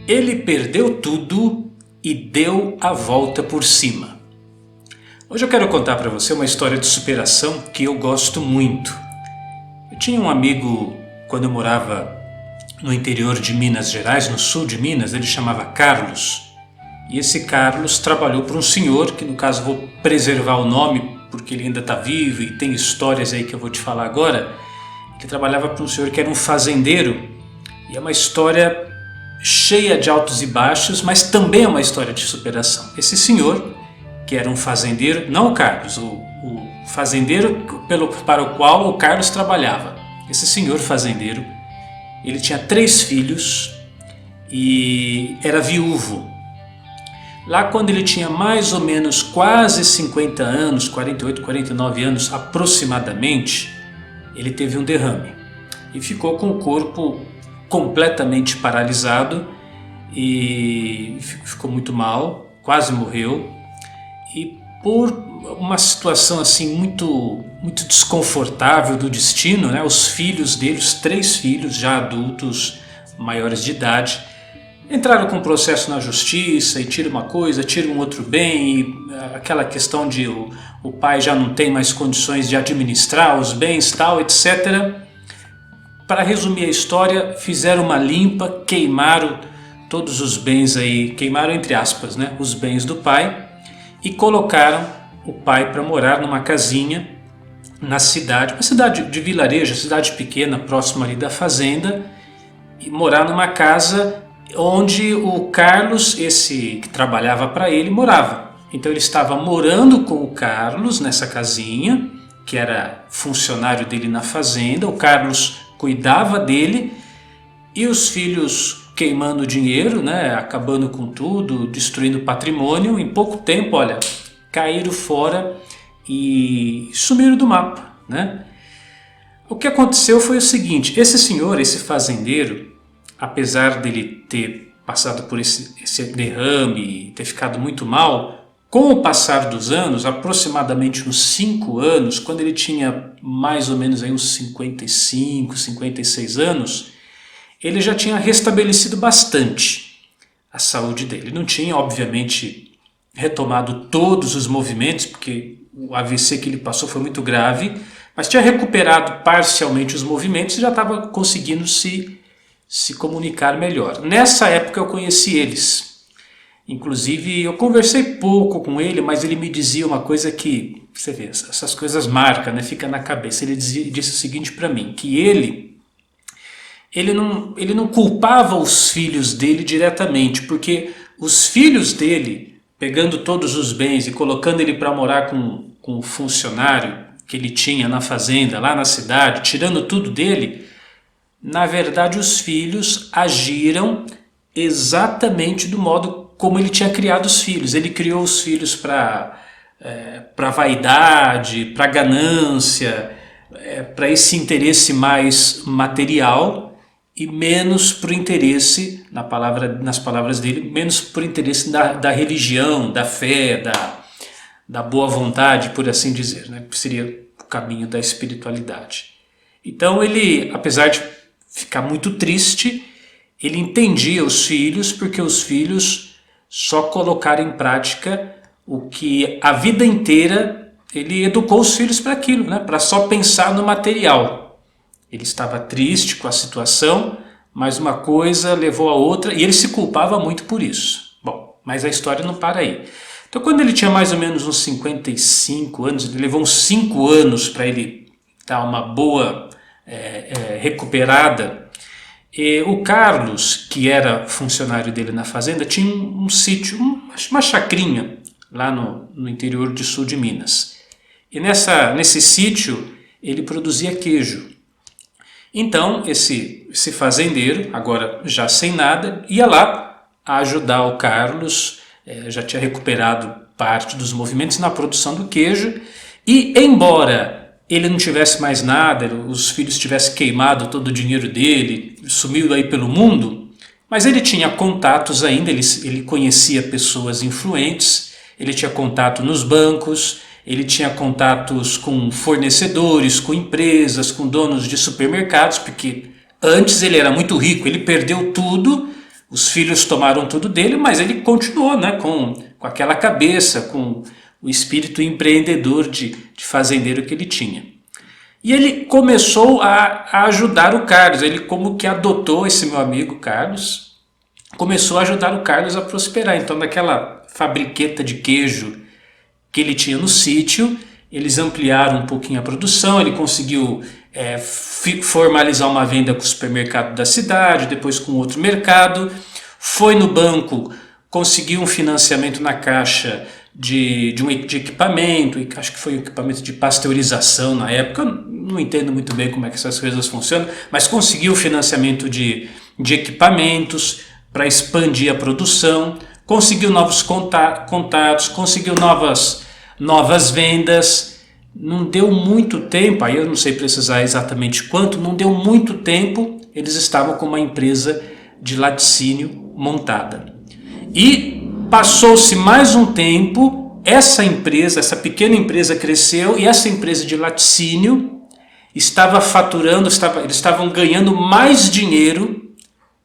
Ele perdeu tudo e deu a volta por cima. Hoje eu quero contar para você uma história de superação que eu gosto muito. Eu tinha um amigo, quando eu morava no interior de Minas Gerais, no sul de Minas, ele chamava Carlos. E esse Carlos trabalhou para um senhor, que no caso vou preservar o nome, porque ele ainda está vivo e tem histórias aí que eu vou te falar agora. Ele trabalhava para um senhor que era um fazendeiro, e é uma história cheia de altos e baixos, mas também é uma história de superação. Esse senhor, que era um fazendeiro, não o Carlos, o fazendeiro para o qual o Carlos trabalhava. Esse senhor fazendeiro, ele tinha 3 filhos e era viúvo. Lá quando ele tinha mais ou menos quase 50 anos, 48, 49 anos aproximadamente, ele teve um derrame e ficou com o corpo completamente paralisado e ficou muito mal, quase morreu. E por uma situação assim muito desconfortável do destino, né, os filhos dele, os 3 filhos já adultos, maiores de idade, entraram com um processo na justiça e tira uma coisa, tira um outro bem, e aquela questão de o pai já não tem mais condições de administrar os bens, tal, etc. Para resumir a história, fizeram uma limpa, queimaram todos os bens aí, queimaram entre aspas, né, os bens do pai, e colocaram o pai para morar numa casinha na cidade, uma cidade de vilarejo, cidade pequena, próxima ali da fazenda, e morar numa casa onde o Carlos, esse que trabalhava para ele, morava. Então ele estava morando com o Carlos nessa casinha, que era funcionário dele na fazenda. O Carlos cuidava dele e os filhos queimando dinheiro, né, acabando com tudo, destruindo patrimônio. Em pouco tempo, olha, caíram fora e sumiram do mapa, né? O que aconteceu foi o seguinte: esse senhor, esse fazendeiro, apesar dele ter passado por esse derrame e ter ficado muito mal, com o passar dos anos, aproximadamente uns 5 anos, quando ele tinha mais ou menos aí uns 55, 56 anos, ele já tinha restabelecido bastante a saúde dele. Não tinha, obviamente, retomado todos os movimentos, porque o AVC que ele passou foi muito grave, mas tinha recuperado parcialmente os movimentos e já estava conseguindo se comunicar melhor. Nessa época eu conheci eles. Inclusive eu conversei pouco com ele, mas ele me dizia uma coisa que, você vê, essas coisas marcam, né? Fica na cabeça. Ele disse o seguinte para mim, que ele não culpava os filhos dele diretamente, porque os filhos dele, pegando todos os bens e colocando ele para morar com o funcionário que ele tinha na fazenda, lá na cidade, tirando tudo dele, na verdade os filhos agiram exatamente do modo como ele tinha criado os filhos. Ele criou os filhos para vaidade, para ganância, para esse interesse mais material e menos para o interesse, nas palavras dele, menos para o interesse da religião, da fé, da boa vontade, por assim dizer, né? Que seria o caminho da espiritualidade. Então ele, apesar de ficar muito triste, ele entendia os filhos, porque os filhos só colocaram em prática o que a vida inteira ele educou os filhos para aquilo, né? Para só pensar no material. Ele estava triste com a situação, mas uma coisa levou a outra e ele se culpava muito por isso. Bom, mas a história não para aí. Então quando ele tinha mais ou menos uns 55 anos, ele levou uns 5 anos para ele dar uma boa recuperada. E o Carlos, que era funcionário dele na fazenda, tinha um sítio, uma chacrinha lá no interior do sul de Minas. E nesse sítio ele produzia queijo. Então esse fazendeiro, agora já sem nada, ia lá ajudar o Carlos, já tinha recuperado parte dos movimentos na produção do queijo, e embora ele não tivesse mais nada, os filhos tivessem queimado todo o dinheiro dele, sumiu aí pelo mundo, mas ele tinha contatos ainda, ele conhecia pessoas influentes, ele tinha contato nos bancos, ele tinha contatos com fornecedores, com empresas, com donos de supermercados, porque antes ele era muito rico, ele perdeu tudo, os filhos tomaram tudo dele, mas ele continuou, né, com aquela cabeça, com o espírito empreendedor de fazendeiro que ele tinha. E ele começou a ajudar o Carlos, ele como que adotou esse meu amigo Carlos, começou a ajudar o Carlos a prosperar. Então naquela fabriqueta de queijo que ele tinha no sítio, eles ampliaram um pouquinho a produção, ele conseguiu formalizar uma venda com o supermercado da cidade, depois com outro mercado, foi no banco, conseguiu um financiamento na Caixa de equipamento, e acho que foi um equipamento de pasteurização na época, eu não entendo muito bem como é que essas coisas funcionam, mas conseguiu financiamento de equipamentos para expandir a produção, conseguiu novos contatos, conseguiu novas vendas. Não deu muito tempo, aí eu não sei precisar exatamente quanto, não deu muito tempo, eles estavam com uma empresa de laticínio montada. E passou-se mais um tempo, essa pequena empresa cresceu e essa empresa de laticínio estava faturando, eles estavam ganhando mais dinheiro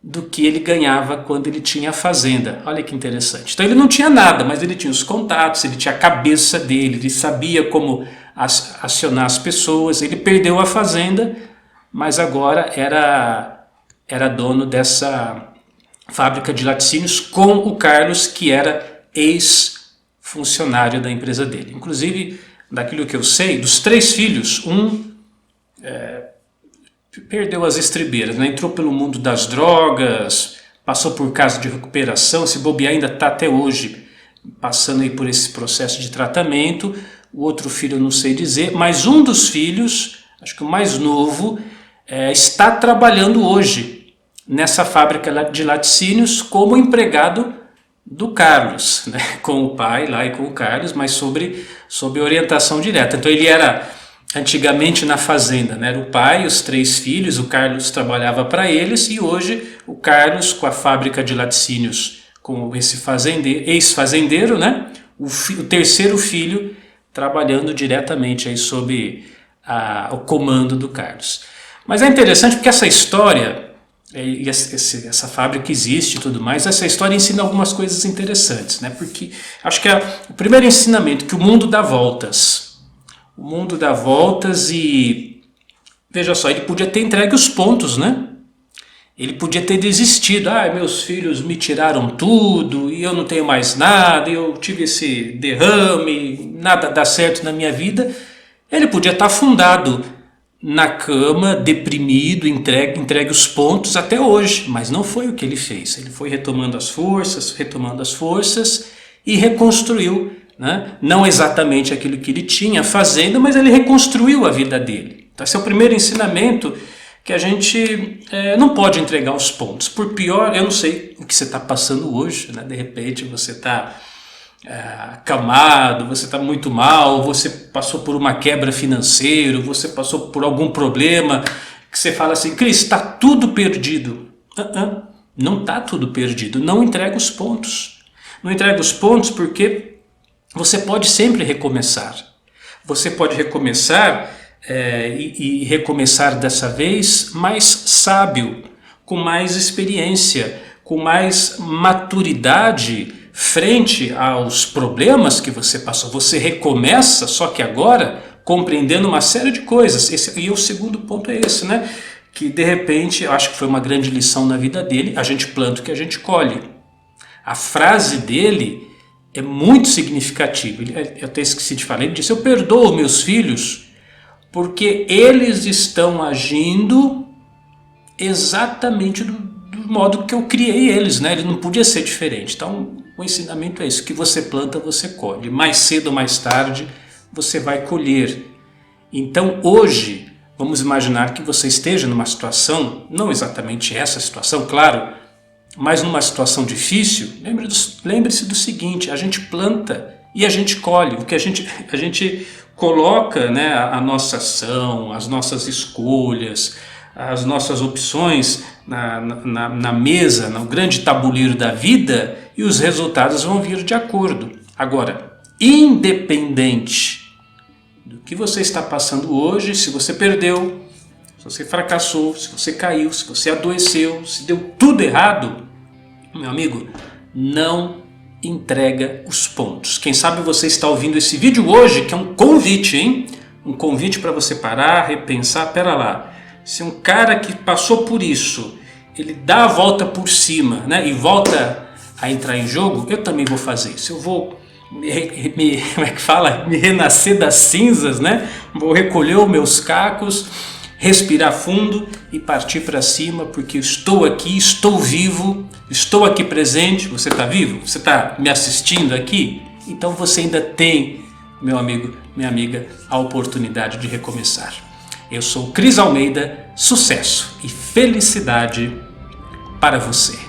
do que ele ganhava quando ele tinha a fazenda. Olha que interessante. Então ele não tinha nada, mas ele tinha os contatos, ele tinha a cabeça dele, ele sabia como acionar as pessoas, ele perdeu a fazenda, mas agora era dono dessa fábrica de laticínios com o Carlos, que era ex-funcionário da empresa dele. Inclusive, daquilo que eu sei, dos 3 filhos, perdeu as estribeiras, né? Entrou pelo mundo das drogas, passou por caso de recuperação, se bobear ainda está até hoje passando aí por esse processo de tratamento. O outro filho eu não sei dizer, mas um dos filhos, acho que o mais novo, está trabalhando hoje nessa fábrica de laticínios como empregado do Carlos, né? Com o pai lá e com o Carlos, mas sob orientação direta. Então ele era antigamente na fazenda, né? Era o pai e os 3 filhos, o Carlos trabalhava para eles, e hoje o Carlos com a fábrica de laticínios, com esse ex-fazendeiro, né? O 3º filho trabalhando diretamente aí sob o comando do Carlos. Mas é interessante porque essa história, essa fábrica existe e tudo mais, essa história ensina algumas coisas interessantes, né? Porque acho que o primeiro ensinamento, que o mundo dá voltas. O mundo dá voltas e, veja só, ele podia ter entregue os pontos, né? Ele podia ter desistido. Meus filhos me tiraram tudo e eu não tenho mais nada, eu tive esse derrame, nada dá certo na minha vida. Ele podia estar afundado na cama, deprimido, entregue os pontos até hoje, mas não foi o que ele fez. Ele foi retomando as forças e reconstruiu, né? Não exatamente aquilo que ele tinha, a fazenda, mas ele reconstruiu a vida dele. Então, esse é o primeiro ensinamento, que a gente não pode entregar os pontos. Por pior, eu não sei o que você está passando hoje, né? De repente você está acamado, você está muito mal, você passou por uma quebra financeira, você passou por algum problema, que você fala assim, Cris, está tudo perdido. Não está tudo perdido, não entrega os pontos. Não entrega os pontos porque você pode sempre recomeçar. Você pode recomeçar e recomeçar dessa vez mais sábio, com mais experiência, com mais maturidade frente aos problemas que você passou. Você recomeça, só que agora compreendendo uma série de coisas. E o segundo ponto é esse, né? Que de repente, eu acho que foi uma grande lição na vida dele, a gente planta o que a gente colhe. A frase dele é muito significativa. Eu até esqueci de falar, ele disse, eu perdoo meus filhos porque eles estão agindo exatamente do modo que eu criei eles, né? Ele não podia ser diferente. Então o ensinamento é isso, que você planta, você colhe. Mais cedo ou mais tarde você vai colher. Então hoje, vamos imaginar que você esteja numa situação, não exatamente essa situação, claro, mas numa situação difícil. Lembre-se do seguinte, a gente planta e a gente colhe. O que a gente coloca, né, a nossa ação, as nossas escolhas, as nossas opções na mesa, no grande tabuleiro da vida, e os resultados vão vir de acordo. Agora, independente do que você está passando hoje, se você perdeu, se você fracassou, se você caiu, se você adoeceu, se deu tudo errado, meu amigo, não entrega os pontos. Quem sabe você está ouvindo esse vídeo hoje, que é um convite, hein? Um convite para você parar, repensar, pera lá, se um cara que passou por isso, ele dá a volta por cima, né, e volta a entrar em jogo, eu também vou fazer isso. Eu vou como é que fala? Me renascer das cinzas, né? Vou recolher os meus cacos, respirar fundo e partir para cima, porque estou aqui, estou vivo, estou aqui presente. Você está vivo? Você está me assistindo aqui? Então você ainda tem, meu amigo, minha amiga, a oportunidade de recomeçar. Eu sou Cris Almeida, sucesso e felicidade para você.